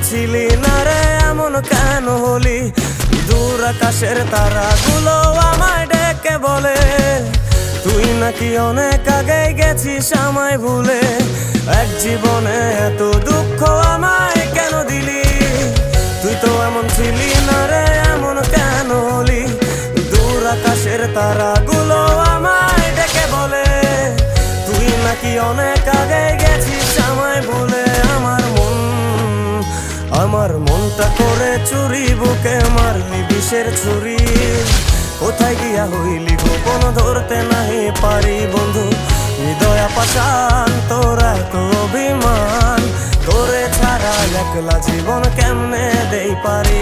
ছিলি না রে, এমন কেন হলি? দূর আকাশের তারাগুলো আমায় ডেকে বলে তুই নাকি অনেক আগে গেছিস আমায় ভুলে। এক জীবনে এত দুঃখ আমায় কেন দিলি? তুই তো এমন ছিলি না রে, এমন কেন হলি? দূর আকাশের তারাগুলো আমায় ডেকে বলে তুই নাকি অনেক আগে গেছিস আমায় ভুলে। আমার মনটা করে চুরি, বুকে মারলি বিষের ছুরি। কোথায় গিয়া হইলি গোপন ধরতে নাহি পারি বন্ধু। হৃদয় পাষাণ তোর এত অভিমান, তোরে ছাড়া একলা জীবন কেমনে দেই পারি।